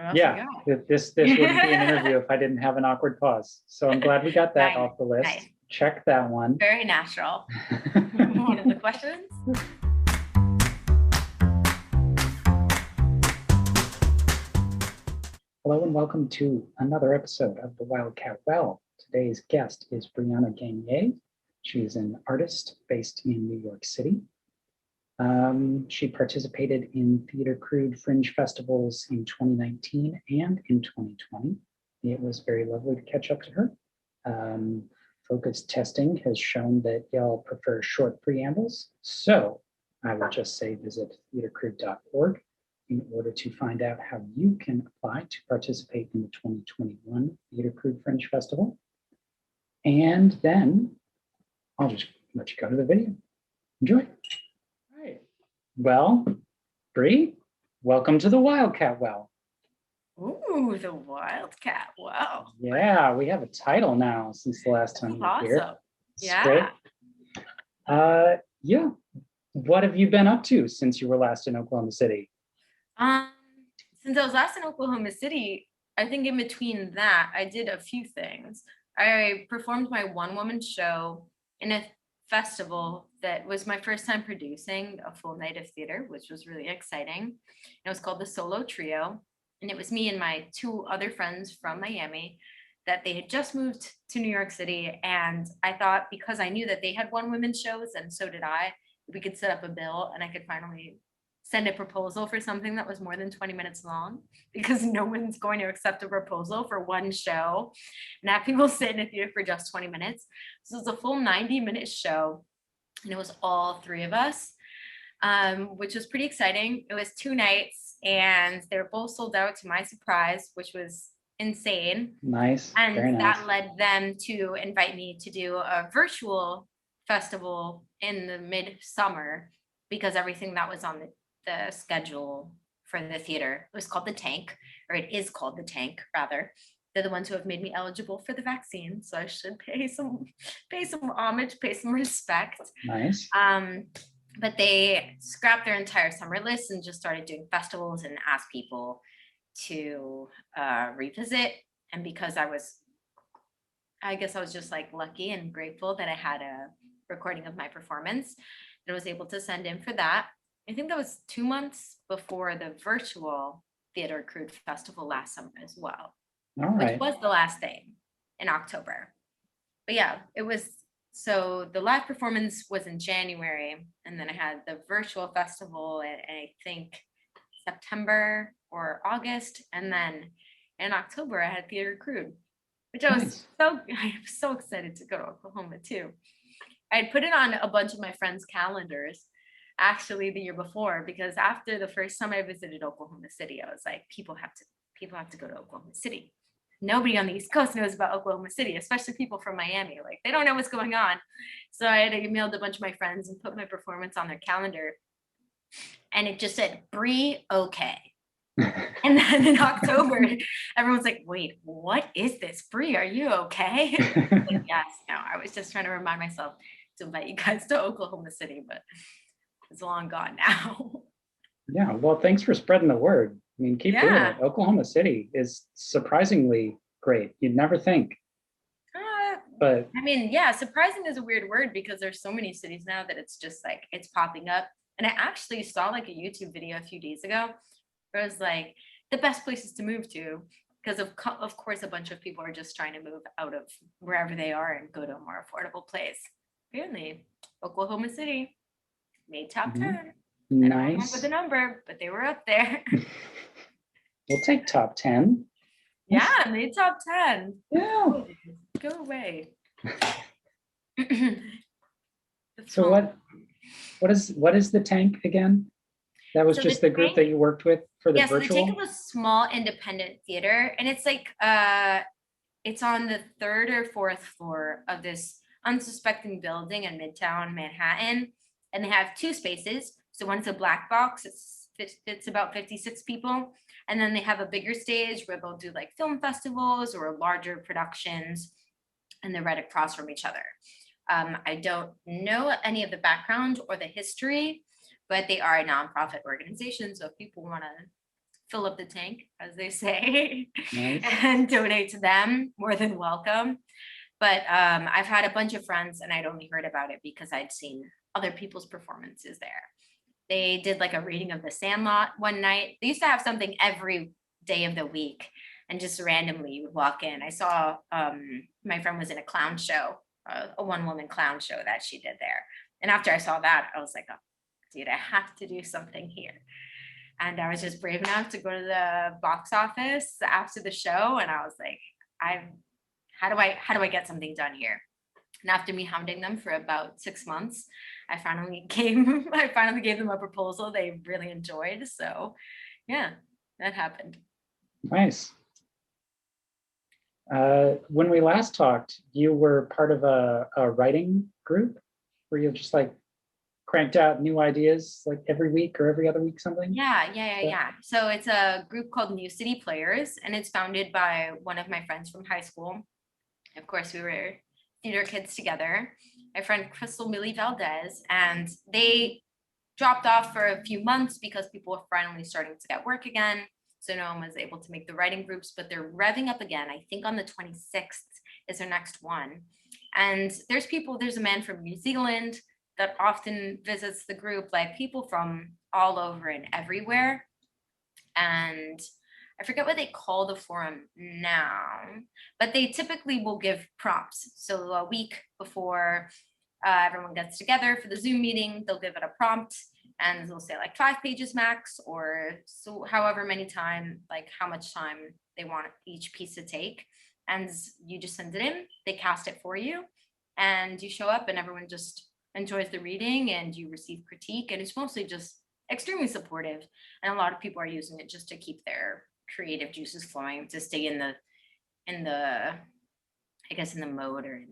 What else you Yeah, got? this wouldn't be an interview if I didn't have an awkward pause. So I'm glad we got that Nice, off the list. nice. Check that one. Very natural. One of the questions. Hello and welcome to another episode of the Wildcat Well. Today's guest is Brianna Gagné. She's an artist based in New York City. She participated in Theater Crude Fringe festivals in 2019 and in 2020. It was very lovely to catch up to her. Focus testing has shown that y'all prefer short preambles, so I will just say visit theatercrude.org in order to find out how you can apply to participate in the 2021 Theater Crude Fringe Festival. And then I'll just let you go to the video. Enjoy. All right. Well, Bree, welcome to the Wildcat Well. Ooh, the Wildcat. Wow. Yeah, we have a title now since the last time you were here. Awesome. Yeah. Yeah. What have you been up to since you were last in Oklahoma City? Since I was last in Oklahoma City, I think in between that, I did a few things. I performed my one-woman show in a festival that was my first time producing a full night of theater, which was really exciting. It was called the Solo Trio, and it was me and my two other friends from Miami that they had just moved to New York City. And I thought, because I knew that they had one-woman shows and so did I, we could set up a bill and I could finally send a proposal for something that was more than 20 minutes long, because no one's going to accept a proposal for one show and have people sit in a theater for just 20 minutes. So it's a full 90-minute show, and it was all three of us, which was pretty exciting. It was 2 nights and they were both sold out to my surprise, which was insane. Nice. And very nice. That led them to invite me to do a virtual festival in the midsummer, because everything that was on the schedule for the theater was called the Tank, or it is called the Tank rather. They're the ones who have made me eligible for the vaccine, so I should pay some homage, pay some respect. Nice. But they scrapped their entire summer list and just started doing festivals and asked people to revisit. And because I guess I was just like lucky and grateful that I had a recording of my performance that I was able to send in for that. I think that was 2 months before the virtual Theater Crude Festival last summer as well, which was the last thing in October. But yeah, it was, so the live performance was in January, and then I had the virtual festival in, I think, September or August, and then in October I had Theater Crude, which I was so excited to go to Oklahoma too. I had put it on a bunch of my friends' calendars actually the year before, because after the first time I visited Oklahoma City, I was like, people have to go to Oklahoma City. Nobody on the East Coast knows about Oklahoma City, especially people from Miami. Like, they don't know what's going on. So I had emailed a bunch of my friends and put my performance on their calendar, and it just said, Bree, okay. And then in October, everyone's like, wait, what is this? Bree, are you okay? Like, yes, no, I was just trying to remind myself to invite you guys to Oklahoma City, but it's long gone now. Yeah, well, thanks for spreading the word. I mean, keep doing it. Oklahoma City is surprisingly great. You'd never think. But I mean, yeah, surprising is a weird word, because there's so many cities now that it's just like, it's popping up. And I actually saw like a YouTube video a few days ago where it was like the best places to move to, because of course a bunch of people are just trying to move out of wherever they are and go to a more affordable place. Apparently, Oklahoma City made top 10. Nice. I don't remember the number, but they were up there. We'll take top 10. Yeah, made top 10. Yeah. Go away. So what is the Tank again? That was just the group that you worked with for the virtual? So the Tank was a small independent theater, and it's like it's on the 3rd or 4th floor of this unsuspecting building in Midtown Manhattan, and they have 2 spaces. So one's a black box, it's about 56 people, and then they have a bigger stage where they'll do like film festivals or larger productions, and they're right across from each other. I don't know any of the background or the history, but they are a nonprofit organization. So if people want to fill up the tank, as they say, Nice. and donate to them, more than welcome. But I've had a bunch of friends, and I'd only heard about it because I'd seen other people's performances there. They did like a reading of The Sandlot one night. They used to have something every day of the week, and just randomly you would walk in. I saw my friend was in a clown show, a one-woman clown show that she did there. And after I saw that, I was like, oh, dude, I have to do something here. And I was just brave enough to go to the box office after the show, and I was like, how do I get something done here? And after me hounding them for about 6 months, I finally gave them a proposal they really enjoyed. So yeah, that happened. Nice. When we last talked, you were part of a writing group where you just like cranked out new ideas like every week or every other week, something? Yeah. So it's a group called New City Players, and it's founded by one of my friends from high school. Of course, we were theater kids together, my friend Crystal Millie Valdez, and they dropped off for a few months because people were finally starting to get work again. So no one was able to make the writing groups, but they're revving up again. I think on the 26th is their next one. And there's a man from New Zealand that often visits the group, like people from all over and everywhere. And I forget what they call the forum now, but they typically will give prompts. So a week before everyone gets together for the Zoom meeting, they'll give it a prompt, and they'll say like 5 pages max, or so however many time, like how much time they want each piece to take. And you just send it in, they cast it for you, and you show up and everyone just enjoys the reading and you receive critique. And it's mostly just extremely supportive. And a lot of people are using it just to keep their creative juices flowing, to stay in the I guess in the mode, or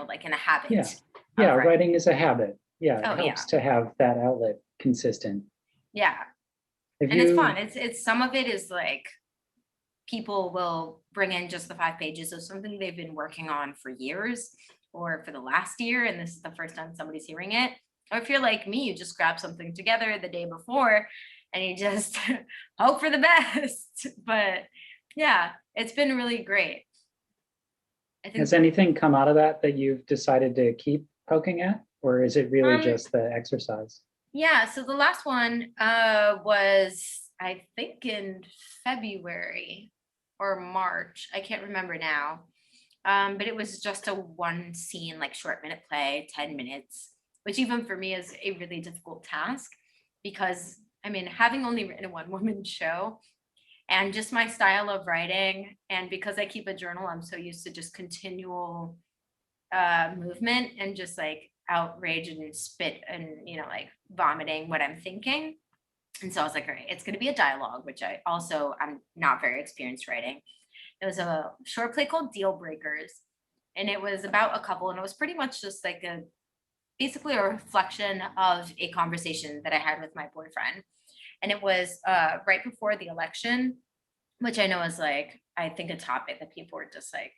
like in a habit. Yeah, writing is a habit. Yeah, it helps yeah. to have that outlet consistent. Yeah. It's fun. It's some of it is like people will bring in just the 5 pages of something they've been working on for years or for the last year, and this is the first time somebody's hearing it. Or if you're like me, you just grab something together the day before and you just hope for the best. But yeah, it's been really great. Has anything come out of that you've decided to keep poking at, or is it really just the exercise? Yeah, so the last one was, I think, in February or March. I can't remember now. But it was just a one scene, like short minute play, 10 minutes, which even for me is a really difficult task because, I mean, having only written a one-woman show and just my style of writing, and because I keep a journal, I'm so used to just continual movement and just like outrage and spit and, like vomiting what I'm thinking. And so I was like, all right, it's going to be a dialogue, which I'm not very experienced writing. It was a short play called Deal Breakers, and it was about a couple, and it was pretty much just like basically a reflection of a conversation that I had with my boyfriend. And it was right before the election, which I know is like, I think a topic that people are just like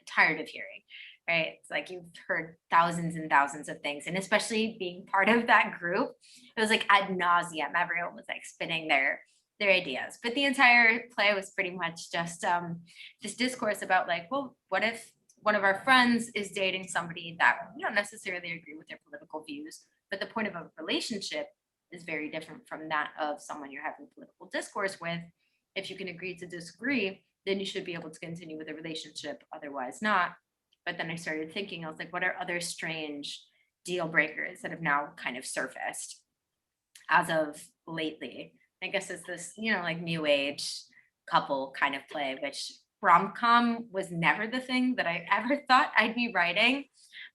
tired of hearing, right? It's like you've heard thousands and thousands of things, and especially being part of that group, it was like ad nauseum. Everyone was like spinning their ideas, but the entire play was pretty much just this discourse about like, well, what if one of our friends is dating somebody that we don't necessarily agree with their political views, but the point of a relationship is very different from that of someone you're having political discourse with. If you can agree to disagree, then you should be able to continue with a relationship, otherwise not. But then I started thinking, I was like, what are other strange deal breakers that have now kind of surfaced as of lately? I guess it's this, like new age couple kind of play, which rom-com was never the thing that I ever thought I'd be writing.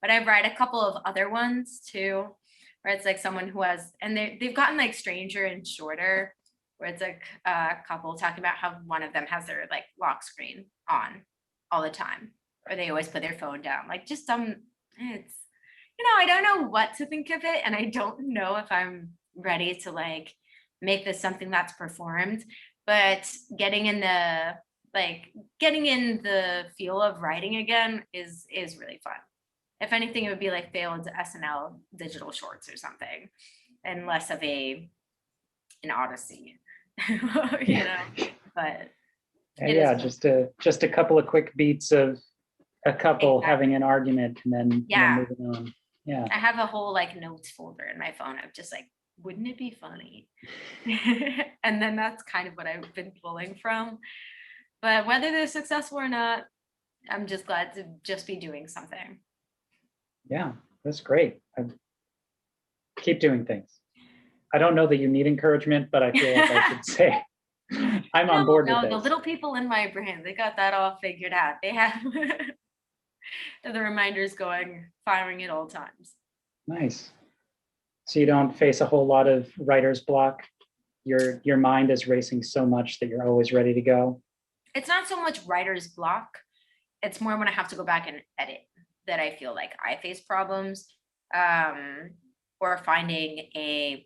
But I've read a couple of other ones too, where it's like someone who has, and they've gotten like stranger and shorter, where it's like a couple talking about how one of them has their like lock screen on all the time, or they always put their phone down. Like just it's, I don't know what to think of it, and I don't know if I'm ready to like make this something that's performed, but getting in the feel of writing again is really fun. If anything, it would be like failed SNL digital shorts or something, and less of an odyssey. you know, but And it is yeah, fun. just a couple of quick beats of a couple Exactly. having an argument and then Yeah. moving on. Yeah. I have a whole like notes folder in my phone of just like, wouldn't it be funny? And then that's kind of what I've been pulling from. But whether they're successful or not, I'm just glad to just be doing something. Yeah, that's great. Keep doing things. I don't know that you need encouragement, but I feel like I should say I'm on No, board with no, the this. little people in my brain, they got that all figured out. They have the reminders going, firing at all times. Nice. So you don't face a whole lot of writer's block. Your mind is racing so much that you're always ready to go. It's not so much writer's block. It's more when I have to go back and edit that I feel like I face problems, um, or finding a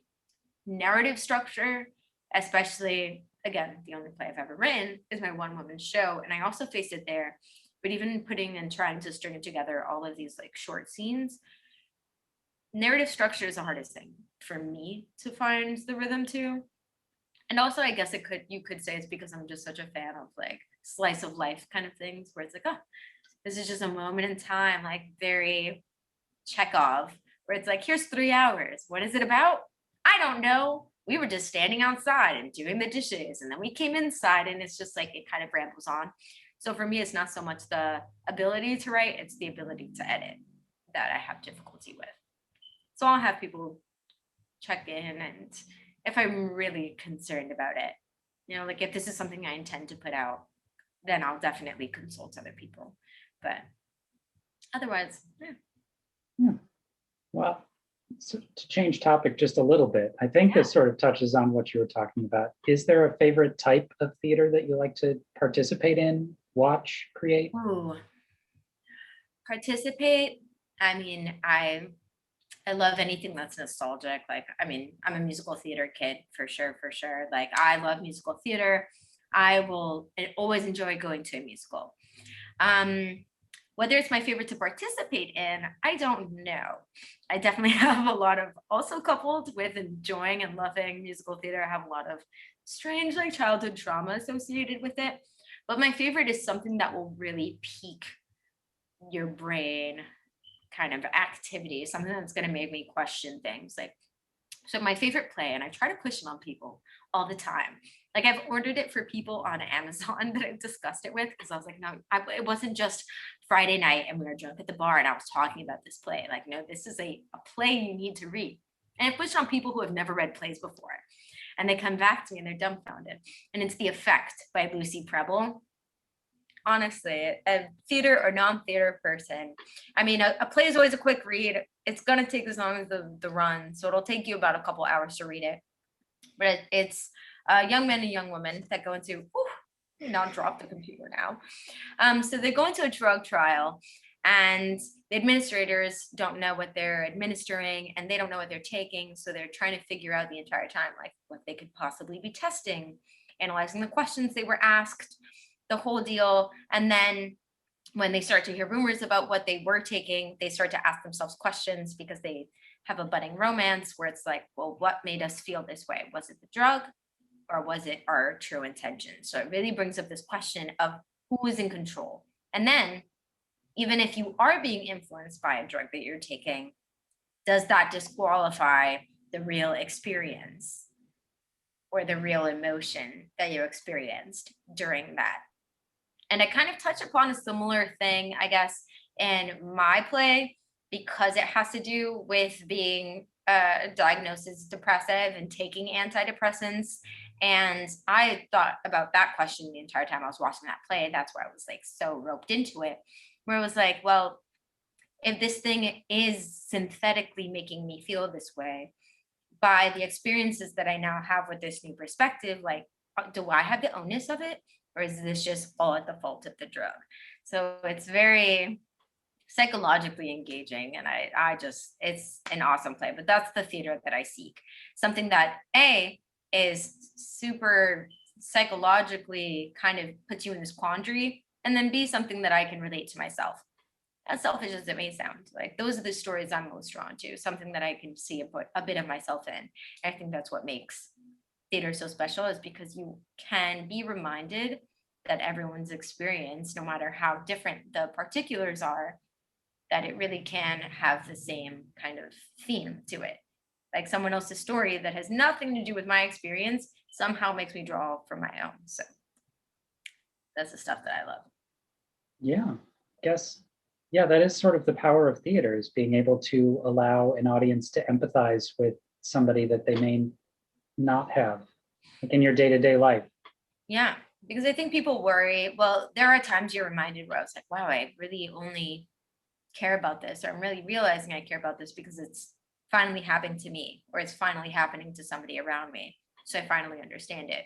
narrative structure, especially again, the only play I've ever written is my one woman show. And I also faced it there. But even putting and trying to string together all of these like short scenes, narrative structure is the hardest thing for me to find the rhythm to. And also I guess you could say it's because I'm just such a fan of like slice of life kind of things where it's like, oh, this is just a moment in time, like very Chekhov, where it's like, here's 3 hours. What is it about? I don't know. We were just standing outside and doing the dishes. And then we came inside and it's just like, it kind of rambles on. So for me, it's not so much the ability to write, it's the ability to edit that I have difficulty with. So I'll have people check in and if I'm really concerned about it, you know, like if this is something I intend to put out, then I'll definitely consult other people. But otherwise, yeah. Yeah. Well, so to change topic just a little bit, I think Yeah. this sort of touches on what you were talking about. Is there a favorite type of theater that you like to participate in, watch, create? Ooh, participate. I mean, I love anything that's nostalgic. Like, I mean, I'm a musical theater kid for sure, for sure. Like, I love musical theater. I will always enjoy going to a musical. Um, whether it's my favorite to participate in, I don't know. I definitely have a lot of, also coupled with enjoying and loving musical theater, I have a lot of strange like childhood trauma associated with it. But my favorite is something that will really pique your brain kind of activity, something that's going to make me question things. Like, so my favorite play, and I try to push it on people all the time. Like I've ordered it for people on Amazon that I've discussed it with because I was like, no, it wasn't just Friday night and we were drunk at the bar and I was talking about this play. Like, no, this is a play you need to read. And I pushed on people who have never read plays before. And they come back to me and they're dumbfounded. And it's The Effect by Lucy Prebble. Honestly, a theater or non-theater person, I mean, a play is always a quick read. It's gonna take as long as the run, so it'll take you about a couple hours to read it. But it's a young men and young women that go into, not drop the computer now. So they go into a drug trial, and the administrators don't know what they're administering, and they don't know what they're taking. So they're trying to figure out the entire time, like what they could possibly be testing, analyzing the questions they were asked, the whole deal. And then when they start to hear rumors about what they were taking, they start to ask themselves questions because they have a budding romance where it's like, well, what made us feel this way? Was it the drug or was it our true intention? So it really brings up this question of who is in control. And then, even if you are being influenced by a drug that you're taking, does that disqualify the real experience or the real emotion that you experienced during that? And I kind of touch upon a similar thing, I guess, in my play because it has to do with being diagnosed as depressive and taking antidepressants. And I thought about that question the entire time I was watching that play. That's where I was like so roped into it, where it was like, well, if this thing is synthetically making me feel this way by the experiences that I now have with this new perspective, like, do I have the onus of it? Or is this just all at the fault of the drug? So it's very psychologically engaging. And I just, it's an awesome play. But that's the theater that I seek. Something that A is super psychologically kind of puts you in this quandary. And then B, something that I can relate to myself. As selfish as it may sound, like those are the stories I'm most drawn to, something that I can see a bit of myself in. I think that's what makes theater is so special is because you can be reminded that everyone's experience, no matter how different the particulars are, that it really can have the same kind of theme to it. Like someone else's story that has nothing to do with my experience somehow makes me draw from my own. So that's the stuff that I love. Yeah, guess, yeah, that is sort of the power of theater, is being able to allow an audience to empathize with somebody that they may not have, like in your day-to-day life. Yeah, because I think people worry. Well, there are times you're reminded where I was like, wow, I really only care about this, or I'm really realizing I care about this because it's finally happened to me, or it's finally happening to somebody around me. So I finally understand it.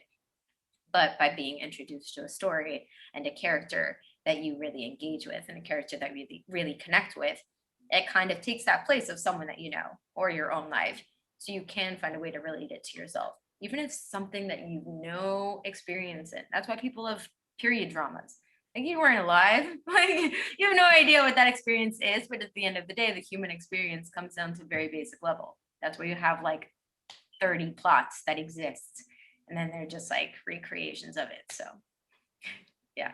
But by being introduced to a story and a character that you really engage with and a character that really, really connect with, it kind of takes that place of someone that you know or your own life. So you can find a way to relate it to yourself, even if it's something that you've no experience in. That's why people have period dramas. Like you weren't alive, like you have no idea what that experience is. But at the end of the day, the human experience comes down to a very basic level. That's where you have like 30 plots that exist, and then they're just like recreations of it. So yeah.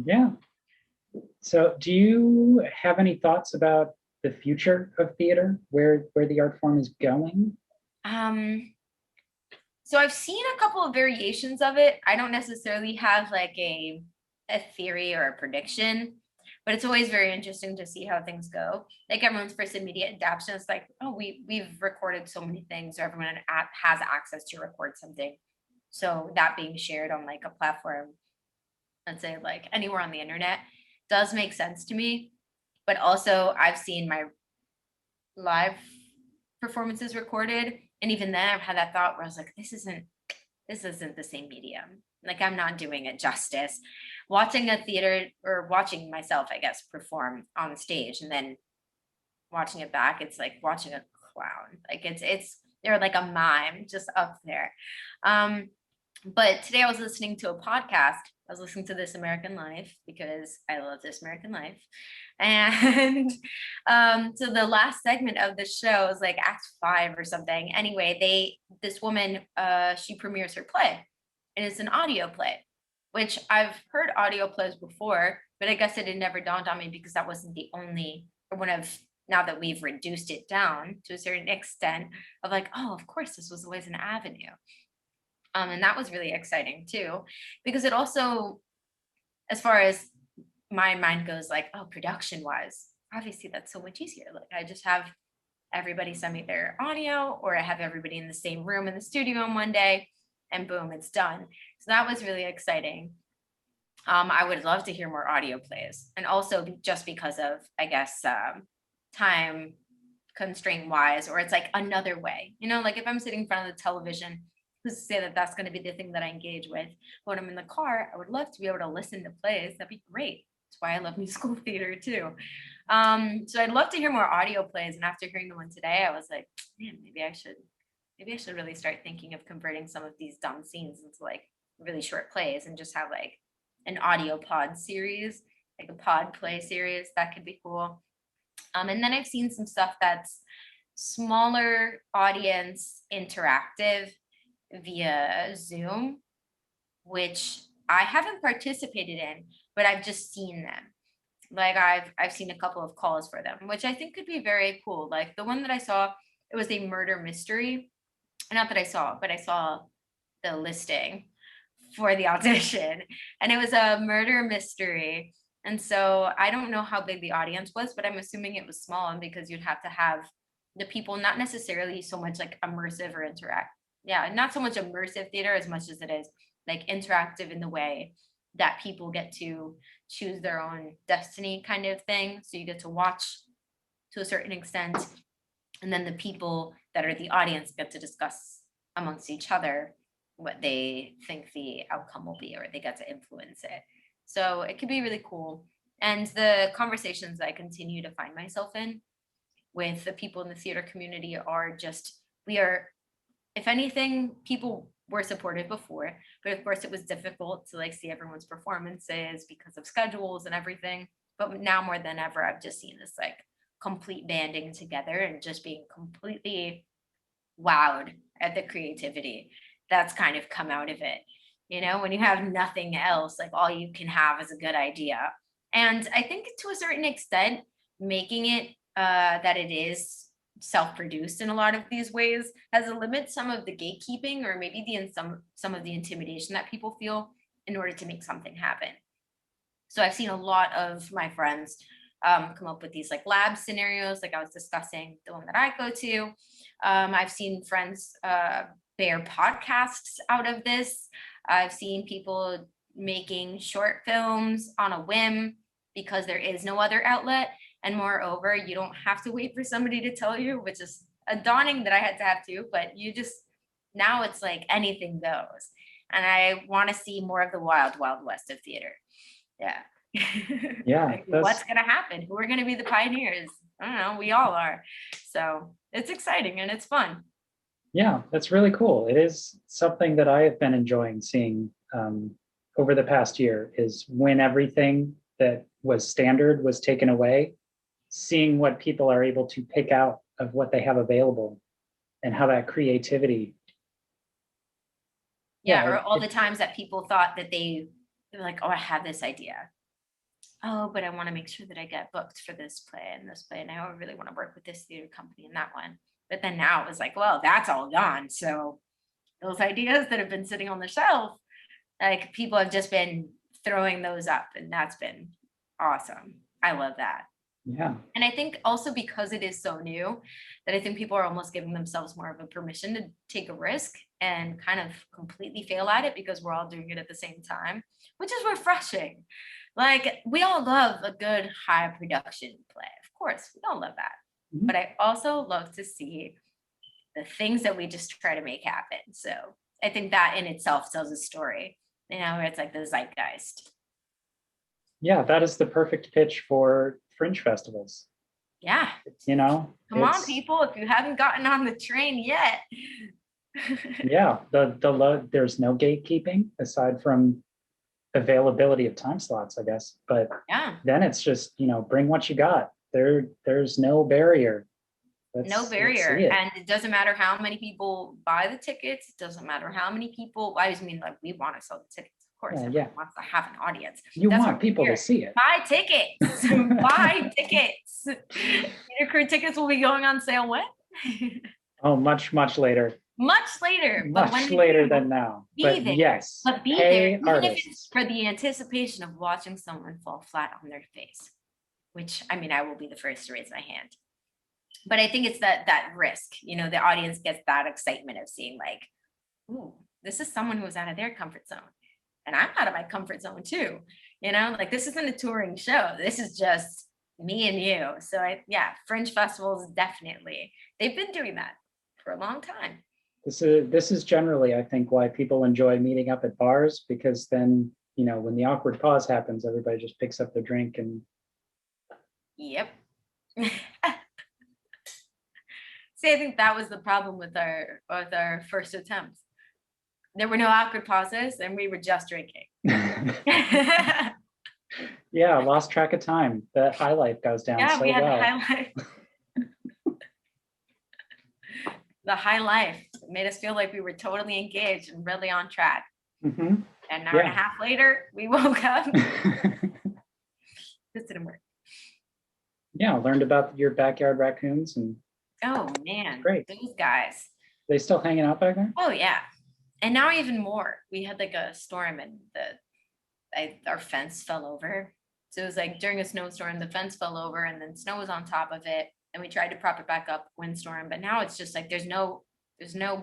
Yeah. So do you have any thoughts about the future of theater, where the art form is going? um so I've seen a couple of variations of it. I don't necessarily have like a theory or a prediction, but it's always very interesting to see how things go. Like everyone's first immediate adaptation is like, oh, we've recorded so many things, or everyone has access to record something. So that being shared on like a platform, let's say like anywhere on the internet, does make sense to me. But also I've seen my live performances recorded, and even then I've had that thought where I was like, this isn't the same medium. Like I'm not doing it justice. Watching a theater, or watching myself, I guess, perform on stage and then watching it back, it's like watching a clown. Like it's they're like a mime just up there. Um, but today I was listening to a podcast. I was listening to This American Life because I love This American Life. And so the last segment of the show is like Act 5 or something. Anyway, this woman, she premieres her play, and it's an audio play, which I've heard audio plays before, but I guess it had never dawned on me because that wasn't the only, or one of, now that we've reduced it down to a certain extent, of like, oh, of course, this was always an avenue. And that was really exciting too, because it also, as far as my mind goes, like, oh, production wise, obviously that's so much easier. Like I just have everybody send me their audio, or I have everybody in the same room in the studio on one day, and boom, it's done. So that was really exciting. I would love to hear more audio plays, and also just because of, I guess, time constraint wise, or it's like another way, like if I'm sitting in front of the television, who's to say that that's going to be the thing that I engage with? But when I'm in the car, I would love to be able to listen to plays. That'd be great. That's why I love musical theater too. So I'd love to hear more audio plays. And after hearing the one today, I was like, man, maybe I should really start thinking of converting some of these dumb scenes into like really short plays, and just have like an audio pod series, like a pod play series. That could be cool. And then I've seen some stuff that's smaller audience interactive via Zoom, which I haven't participated in, but I've just seen them. Like I've seen a couple of calls for them, which I think could be very cool. Like the one that I saw, it was a murder mystery. Not that I saw, but I saw the listing for the audition, and it was a murder mystery. And so I don't know how big the audience was, but I'm assuming it was small, and because you'd have to have the people not necessarily so much like immersive or interact. Yeah, not so much immersive theater as much as it is like interactive in the way that people get to choose their own destiny kind of thing. So you get to watch to a certain extent, and then the people that are the audience get to discuss amongst each other what they think the outcome will be, or they get to influence it. So it could be really cool. And the conversations I continue to find myself in with the people in the theater community are just, we are, if anything, people were supportive before, but of course it was difficult to like see everyone's performances because of schedules and everything. But now more than ever, I've just seen this like complete banding together and just being completely wowed at the creativity. that's kind of come out of it. You know, when you have nothing else, like all you can have is a good idea. And I think to a certain extent, making it that it is self-produced in a lot of these ways has limit some of the gatekeeping, or maybe some of the intimidation that people feel in order to make something happen. So I've seen a lot of my friends come up with these like lab scenarios, like I was discussing the one that I go to. I've seen friends bear podcasts out of this. I've seen people making short films on a whim because there is no other outlet. And moreover, you don't have to wait for somebody to tell you, which is a daunting that I had to have to, but you just, now it's like anything goes. And I want to see more of the wild, wild west of theater. Yeah. Yeah. Like, what's going to happen? Who are going to be the pioneers? I don't know. We all are. So it's exciting and it's fun. Yeah, that's really cool. It is something that I have been enjoying seeing over the past year, is when everything that was standard was taken away, seeing what people are able to pick out of what they have available and how that creativity. Yeah, or all the times that people thought that they're like, oh, I have this idea. Oh, but I want to make sure that I get booked for this play and this play. And I really want to work with this theater company and that one. But then now it was like, well, that's all gone. So those ideas that have been sitting on the shelf, like people have just been throwing those up, and that's been awesome. I love that. Yeah. And I think also because it is so new, that I think people are almost giving themselves more of a permission to take a risk and kind of completely fail at it, because we're all doing it at the same time, which is refreshing. Like, we all love a good high production play. Of course, we all love that. Mhm. But I also love to see the things that we just try to make happen. So I think that in itself tells a story, you know, where it's like the zeitgeist. Yeah, that is the perfect pitch for Fringe festivals. Yeah. You know, Come on, people, if you haven't gotten on the train yet. Yeah, there's no gatekeeping aside from availability of time slots, I guess. But Yeah. then it's just, you know, bring what you got. There's no barrier. No barrier. And it doesn't matter how many people buy the tickets. It doesn't matter how many people, I just mean, like, we want to sell the tickets. Of course, everyone wants to have an audience. You want people to see it. Buy tickets. Buy tickets. Theater Crude tickets will be going on sale when? Oh, much later. Much later. Much later than now. But yes, but be there, even if it's for the anticipation of watching someone fall flat on their face, which, I mean, I will be the first to raise my hand. But I think it's that risk, you know, the audience gets that excitement of seeing, like, ooh, this is someone who's out of their comfort zone. And I'm out of my comfort zone too. You know, like, this isn't a touring show. This is just me and you. So Fringe festivals, definitely. They've been doing that for a long time. This is generally, I think, why people enjoy meeting up at bars, because then, you know, when the awkward pause happens, everybody just picks up their drink and. Yep. See, I think that was the problem with our first attempts. There were no awkward pauses, and we were just drinking. Yeah, lost track of time. The high life goes down so well. We had the high life. The high life made us feel like we were totally engaged and really on track. Mm-hmm. An hour and a half later, we woke up. This didn't work. Yeah, learned about your backyard raccoons and. Oh man, great. Those guys. They still hanging out back there? Oh yeah, and now even more. We had like a storm, and our fence fell over. So it was like during a snowstorm, the fence fell over, and then snow was on top of it. And we tried to prop it back up, windstorm, but now it's just like there's no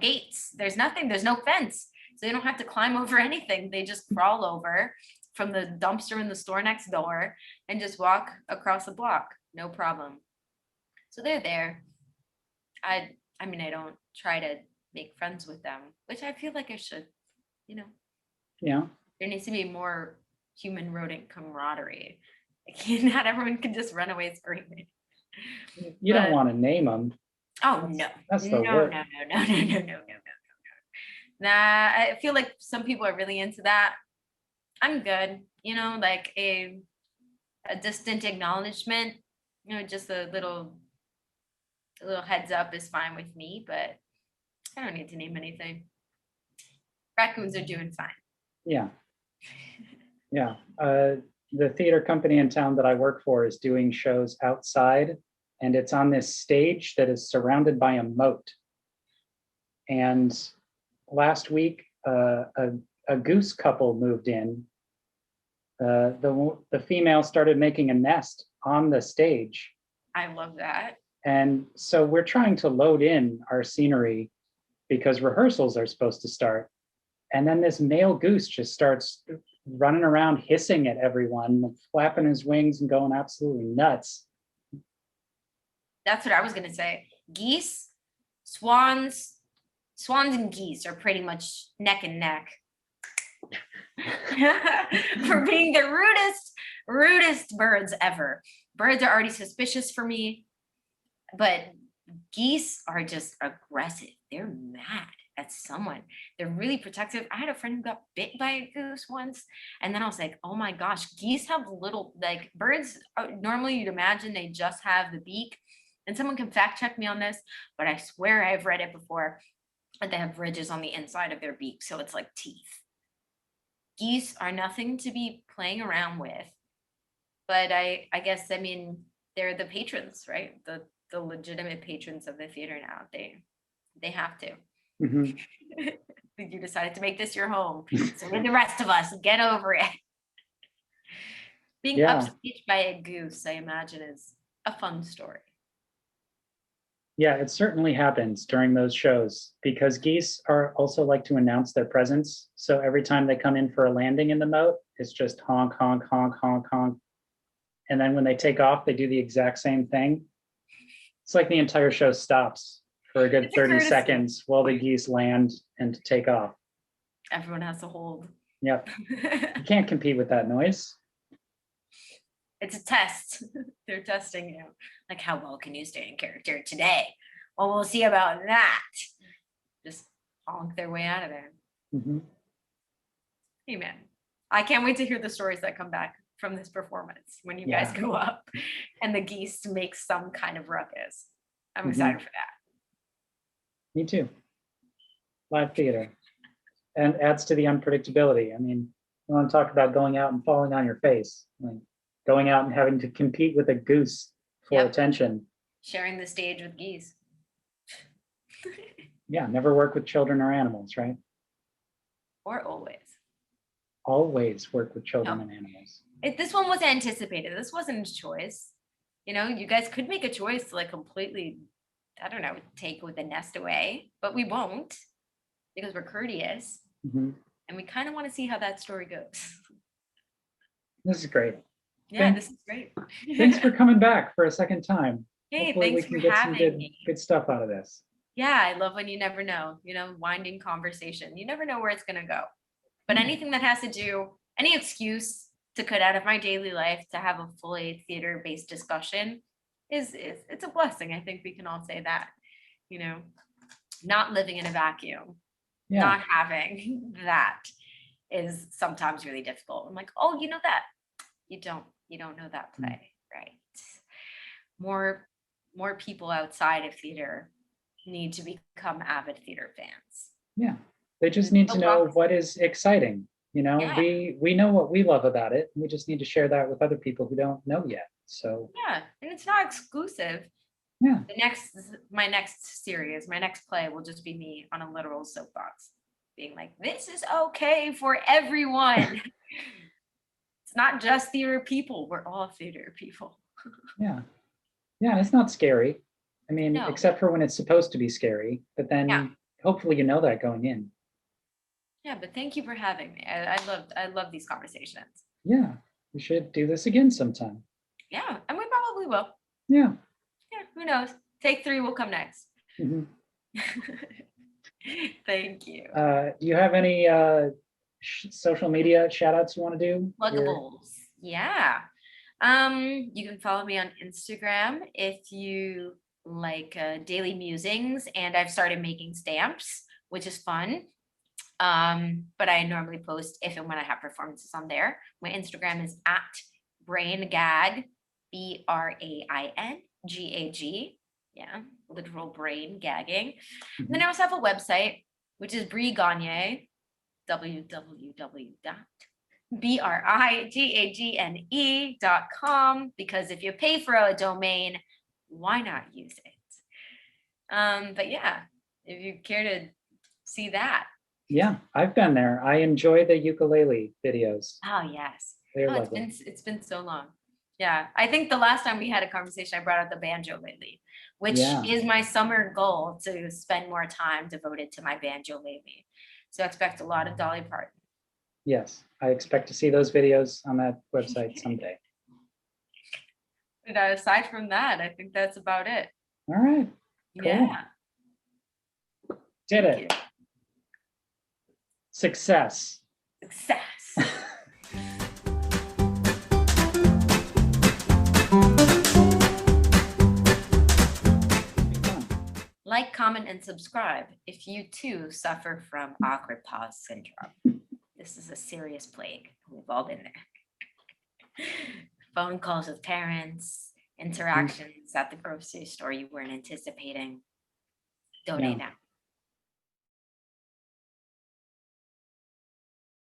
gates, there's nothing, there's no fence, so they don't have to climb over anything. They just crawl over from the dumpster in the store next door and just walk across the block, no problem. So they're there. I mean, I don't try to make friends with them, which I feel like I should, you know. Yeah. There needs to be more human rodent camaraderie. Like, not everyone can just run away screaming. You don't want to name them. Oh no! That's the word. No. Nah, I feel like some people are really into that. I'm good. You know, like a distant acknowledgement. You know, just a little heads up is fine with me. But I don't need to name anything. Raccoons are doing fine. Yeah. Yeah. The theater company in town that I work for is doing shows outside, and it's on this stage that is surrounded by a moat. And last week, a goose couple moved in. The female started making a nest on the stage. I love that. And so we're trying to load in our scenery because rehearsals are supposed to start. And then this male goose just starts running around hissing at everyone, flapping his wings and going absolutely nuts. That's what I was going to say. Geese, swans and geese are pretty much neck and neck for being the rudest birds ever. Birds are already suspicious for me, but geese are just aggressive. They're mad at someone. They're really protective. I had a friend who got bit by a goose once, and then I was like, oh my gosh, geese have little, like birds, normally you'd imagine they just have the beak, and someone can fact check me on this, but I swear I've read it before, that they have ridges on the inside of their beak, so it's like teeth. Geese are nothing to be playing around with, but I guess, I mean, they're the patrons, right? The legitimate patrons of the theater now. They have to. Mhm. You decided to make this your home, so with the rest of us, get over it. Being upstaged by a goose, I imagine, is a fun story. Yeah, it certainly happens during those shows because geese are also like to announce their presence. So every time they come in for a landing in the moat, it's just honk, honk, honk, honk, honk. And then when they take off, they do the exact same thing. It's like the entire show stops for a good 30 seconds while the geese land and take off. Everyone has to hold. Yep. You can't compete with that noise. It's a test. They're testing you. Like, how well can you stay in character today? Well, we'll see about that. Just honk their way out of there. Mm-hmm. Hey, man. I can't wait to hear the stories that come back from this performance when you guys go up and the geese make some kind of ruckus. I'm excited for that. Me too. Live theater. And adds to the unpredictability. I mean, you want to talk about going out and falling on your face. Like, going out and having to compete with a goose for attention. Sharing the stage with geese. Yeah, never work with children or animals, right? Or always. Always work with children and animals. This one was anticipated. This wasn't a choice. You know, you guys could make a choice to like completely, I don't know, take with the nest away, but we won't because we're courteous. Mm-hmm. And we kind of want to see how that story goes. This is great. Yeah, this is great. Thanks for coming back for a second time. Hey, hopefully thanks we can for get having some me. good stuff out of this. Yeah, I love when you never know, you know, winding conversation. You never know where it's going to go. But anything that has to do, any excuse to cut out of my daily life to have a fully theater-based discussion it's a blessing. I think we can all say that, you know, not living in a vacuum, not having that is sometimes really difficult. I'm like, oh, you know that. You don't know that play, right? More people outside of theater need to become avid theater fans. Yeah, they just need to know what is exciting. You know, we know what we love about it. We just need to share that with other people who don't know yet. So yeah, and it's not exclusive. Yeah. My next series, my next play will just be me on a literal soapbox, being like, this is okay for everyone. It's not just theater people. We're all theater people. Yeah. Yeah, it's not scary. I mean, except for when it's supposed to be scary, but then hopefully you know that going in. Yeah, but thank you for having me. I love these conversations. Yeah, we should do this again sometime. Yeah, and we probably will. Yeah. Yeah, who knows? Take 3 will come next. Mm-hmm. Thank you. Do you have any social media shout outs you want to do? Pluggables. Yeah. You can follow me on Instagram if you like daily musings, and I've started making stamps, which is fun. But I normally post if and when I have performances on there. My Instagram is at BrainGag, BrainGag. Yeah, literal brain gagging. Mm-hmm. And then I also have a website, which is Gagné, www.brigagne.com, because if you pay for a domain, why not use it? But yeah, if you care to see that. Yeah, I've been there. I enjoy the ukulele videos. Oh yes. They're Oh, lovely. it's been so long. Yeah, I think the last time we had a conversation, I brought up the banjo lately, which Yeah. is my summer goal, to spend more time devoted to my banjo lately. So expect a lot of Dolly Parton. Yes, I expect to see those videos on that website someday. But aside from that, I think that's about it. All right. Cool. Yeah. Did Thank it. you. Success. Success. Like, comment, and subscribe if you too suffer from awkward pause syndrome. This is a serious plague. We've all been there. Phone calls with parents, interactions at the grocery store you weren't anticipating. Donate now.